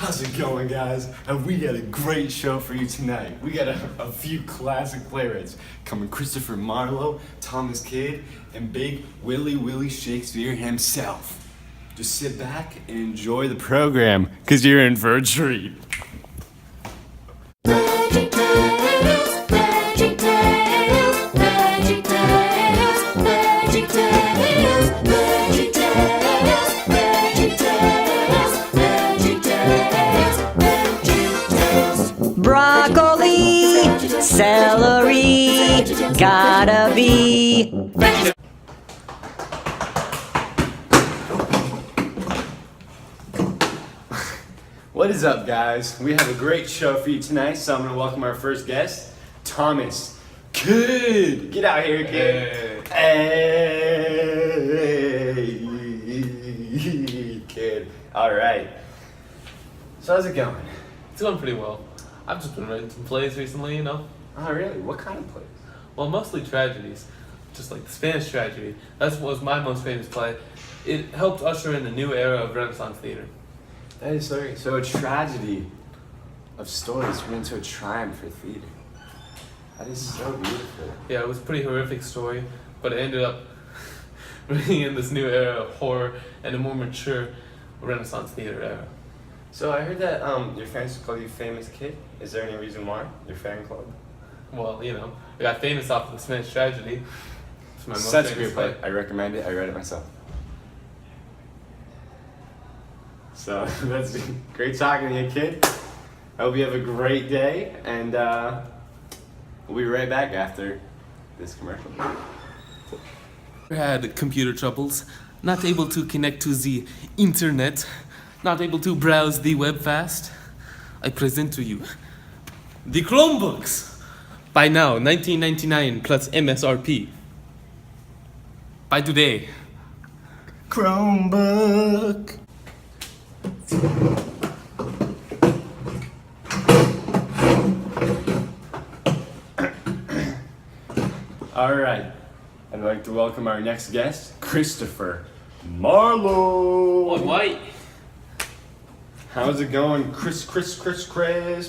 How's it going, guys? We got a great show for you tonight. We got a few classic playwrights coming: Christopher Marlowe, Thomas Kidd, and Big Willie Shakespeare himself. Just sit back and enjoy the program, because you're in for a treat. Broccoli, celery, gotta be. What is up, guys? We have a great show for you tonight, so I'm going to welcome our first guest, Thomas Kidd. Get out here, kid. Hey, kid. All right. So how's it going? It's going pretty well. I've just been writing some plays recently, Oh, really? What kind of plays? Well, mostly tragedies. Just like the Spanish tragedy. That was my most famous play. It helped usher in a new era of Renaissance theater. That is so a tragedy of stories turned into a triumph for theater. That is so beautiful. Yeah, it was a pretty horrific story, but it ended up bringing in this new era of horror and a more mature Renaissance theater era. So I heard that your fans call you Famous Kid. Is there any reason why? Your fan club? Well, I got famous off of the Spanish tragedy. It's my most Such a famous great play. I recommend it. I read it myself. So that's great talking to you, kid. I hope you have a great day, and we'll be right back after this commercial. Had computer troubles, not able to connect to the internet, not able to browse the web fast. I present to you the Chromebooks. By now, $19.99 plus MSRP. By today. Chromebook. All right. I'd like to welcome our next guest, Christopher Marlowe. Oh, White. How's it going, Chris? Pretty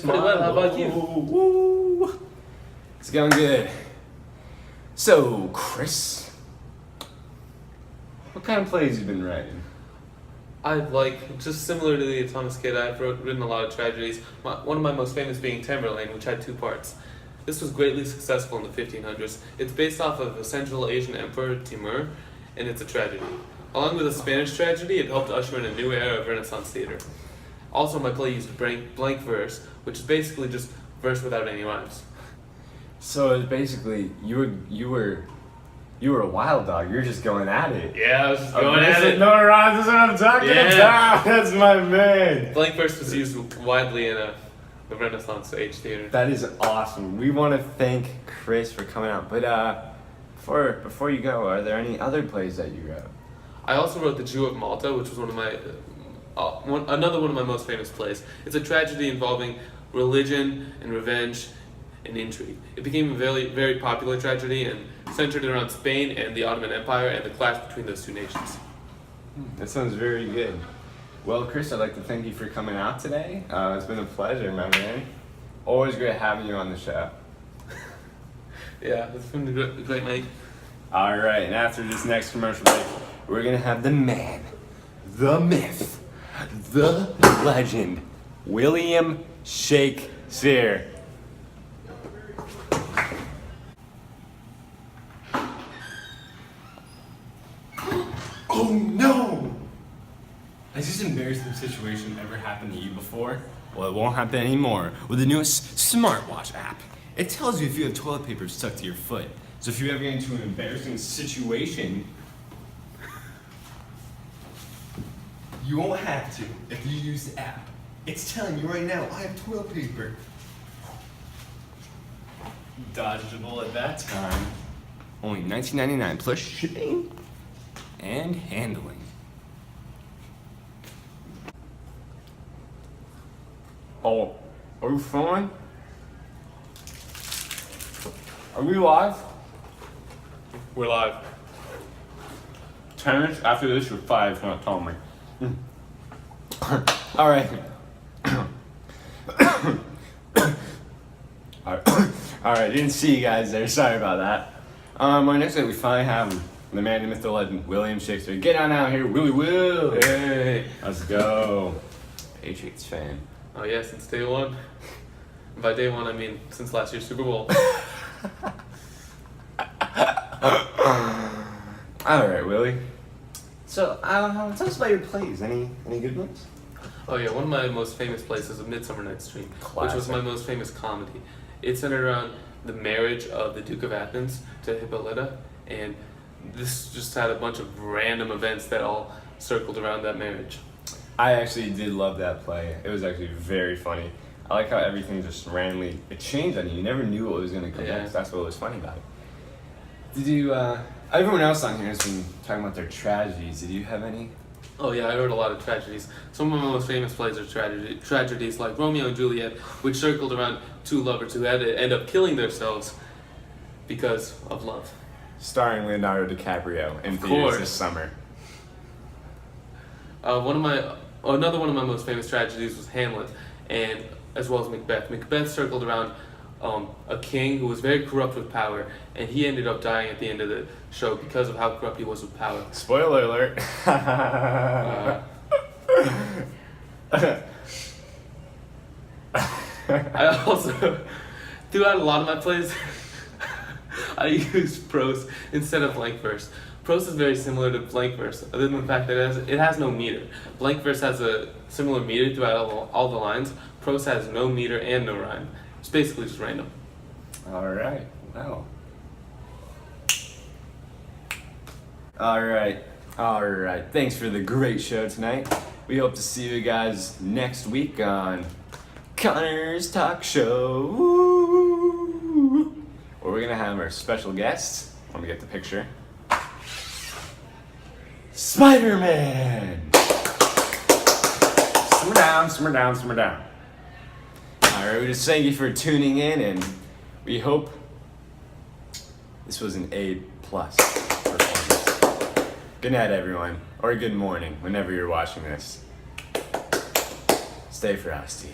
well, how about you? Woo. It's going good. So, Chris, what kind of plays you been writing? Just similar to the Thomas Kidd, I've written a lot of tragedies. One of my most famous being Tamerlane, which had two parts. This was greatly successful in the 1500s. It's based off of a Central Asian emperor, Timur, and it's a tragedy. Along with the Spanish tragedy, it helped usher in a new era of Renaissance theater. Also, my play used blank verse, which is basically just verse without any rhymes. So it's basically you were a wild dog. You're just going at it. Yeah, I was just going at it. No rhymes. That's what I'm talking about. That's my man. Blank verse was used widely in the Renaissance age theater. That is awesome. We want to thank Chris for coming out. But before you go, are there any other plays that you wrote? I also wrote The Jew of Malta, which was another one of my most famous plays. It's a tragedy involving religion and revenge and intrigue. It became a very, very popular tragedy and centered around Spain and the Ottoman Empire and the clash between those two nations. That sounds very good. Well, Chris, I'd like to thank you for coming out today. It's been a pleasure, my man. Always great having you on the show. Yeah, it's been a great night. All right, and after this next commercial break, we're going to have the man, the myth, the legend, William Shakespeare. Oh no! Has this embarrassing situation ever happened to you before? Well, it won't happen anymore with the newest smartwatch app. It tells you if you have toilet paper stuck to your foot. So if you ever get into an embarrassing situation, you won't have to if you use the app. It's telling you right now, I have toilet paper. Dodged a bullet that time. Only $19.99 plus shipping and handling. Oh, are you filming? Are we live? We're live. 10 minutes after this, you're 5, it's gonna tell me. All right. Alright, didn't see you guys there. Sorry about that. Our next night we finally have the man, the myth, the legend, William Shakespeare. Get on out here, Willie Will. Hey. Let's go. Patriots fan. Oh yeah, since day one. And by day one, I mean since last year's Super Bowl. Alright, Willie. So, tell us about your plays. Any good ones? Oh yeah, one of my most famous plays is A Midsummer Night's Dream, which was Classic. my most famous comedy. It centered around the marriage of the Duke of Athens to Hippolyta, and this just had a bunch of random events that all circled around that marriage. I actually did love that play. It was actually very funny. I like how everything just randomly it changed on you. You never knew what was going to come Yeah. next. That's what was funny about it. Did you? Everyone else on here has been talking about their tragedies. Did you have any? Oh yeah, I wrote a lot of tragedies. Some of my most famous plays are tragedies like Romeo and Juliet, which circled around two lovers who had to end up killing themselves because of love. Starring Leonardo DiCaprio in Of theaters course. this summer. Another one of my most famous tragedies was Hamlet, and as well as Macbeth. Macbeth circled around a king who was very corrupt with power, and he ended up dying at the end of the show because of how corrupt he was with power. Spoiler alert. I also, throughout a lot of my plays, I use prose instead of blank verse. Prose is very similar to blank verse, other than the fact that it has no meter. Blank verse has a similar meter throughout all the lines. Prose has no meter and no rhyme. It's basically just random. Alright, wow. Alright. Thanks for the great show tonight. We hope to see you guys next week on Connor's Talk Show. Woo! Where we're gonna have our special guest. Let me get the picture. Spider-Man! Simmer down, simmer down, simmer down. Alright, we just thank you for tuning in, and we hope this was an A+ performance. Good night, everyone, or good morning, whenever you're watching this. Stay frosty.